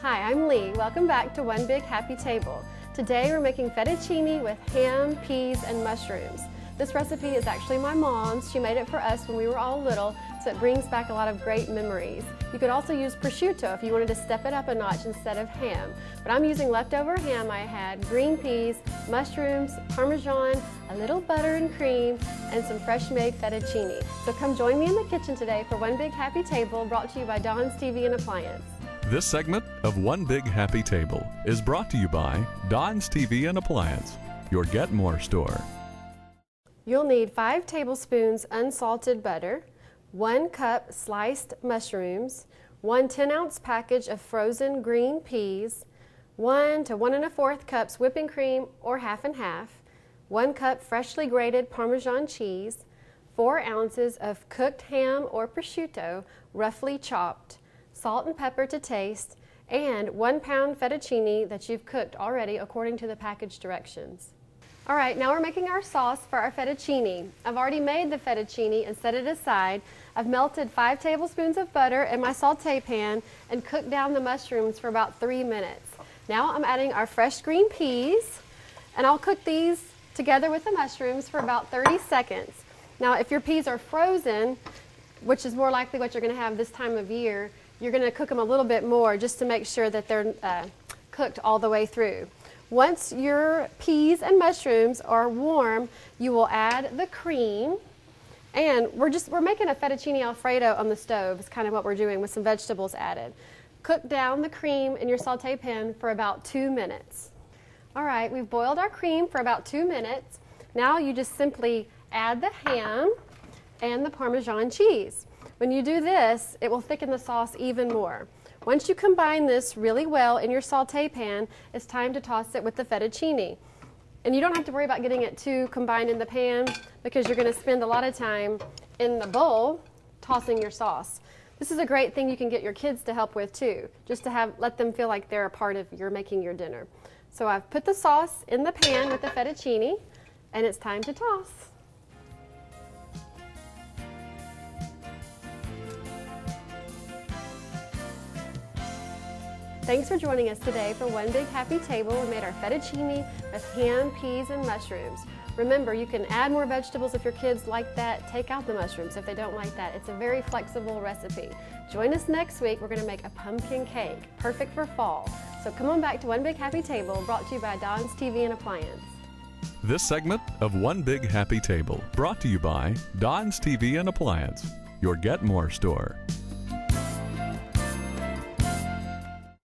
Hi, I'm Lee. Welcome back to One Big Happy Table. Today we're making fettuccine with ham, peas, and mushrooms. This recipe is actually my mom's. She made it for us when we were all little, so it brings back a lot of great memories. You could also use prosciutto if you wanted to step it up a notch instead of ham. But I'm using leftover ham I had, green peas, mushrooms, Parmesan, a little butter and cream, and some fresh-made fettuccine. So come join me in the kitchen today for One Big Happy Table, brought to you by Dawn's TV and Appliance. This segment of One Big Happy Table is brought to you by Dawn's TV and Appliance, your Get More store. You'll need 5 tablespoons unsalted butter, 1 cup sliced mushrooms, 1 10-ounce package of frozen green peas, 1 to 1 1/4 cups whipping cream or half and half, 1 cup freshly grated Parmesan cheese, 4 ounces of cooked ham or prosciutto roughly chopped, salt and pepper to taste, and 1 pound fettuccine that you've cooked already according to the package directions. All right, now we're making our sauce for our fettuccine. I've already made the fettuccine and set it aside. I've melted 5 tablespoons of butter in my saute pan and cooked down the mushrooms for about 3 minutes. Now I'm adding our fresh green peas, and I'll cook these together with the mushrooms for about 30 seconds. Now if your peas are frozen, which is more likely what you're going to have this time of year, you're going to cook them a little bit more just to make sure that they're cooked all the way through. Once your peas and mushrooms are warm, you will add the cream, and we're making a fettuccine alfredo on the stove. Is kind of what we're doing with some vegetables added. Cook down the cream in your saute pan for about 2 minutes. All right, we've boiled our cream for about 2 minutes. Now you just simply add the ham and the Parmesan cheese. When you do this, it will thicken the sauce even more. Once you combine this really well in your saute pan, it's time to toss it with the fettuccine. And you don't have to worry about getting it too combined in the pan because you're going to spend a lot of time in the bowl tossing your sauce. This is a great thing you can get your kids to help with too, just to let them feel like they're a part of your making your dinner. So I've put the sauce in the pan with the fettuccine, and it's time to toss. Thanks for joining us today for One Big Happy Table. We made our fettuccine with ham, peas, and mushrooms. Remember, you can add more vegetables if your kids like that. Take out the mushrooms if they don't like that. It's a very flexible recipe. Join us next week. We're going to make a pumpkin cake, perfect for fall. So come on back to One Big Happy Table, brought to you by Dawn's TV and Appliance. This segment of One Big Happy Table brought to you by Dawn's TV and Appliance, your Get More store.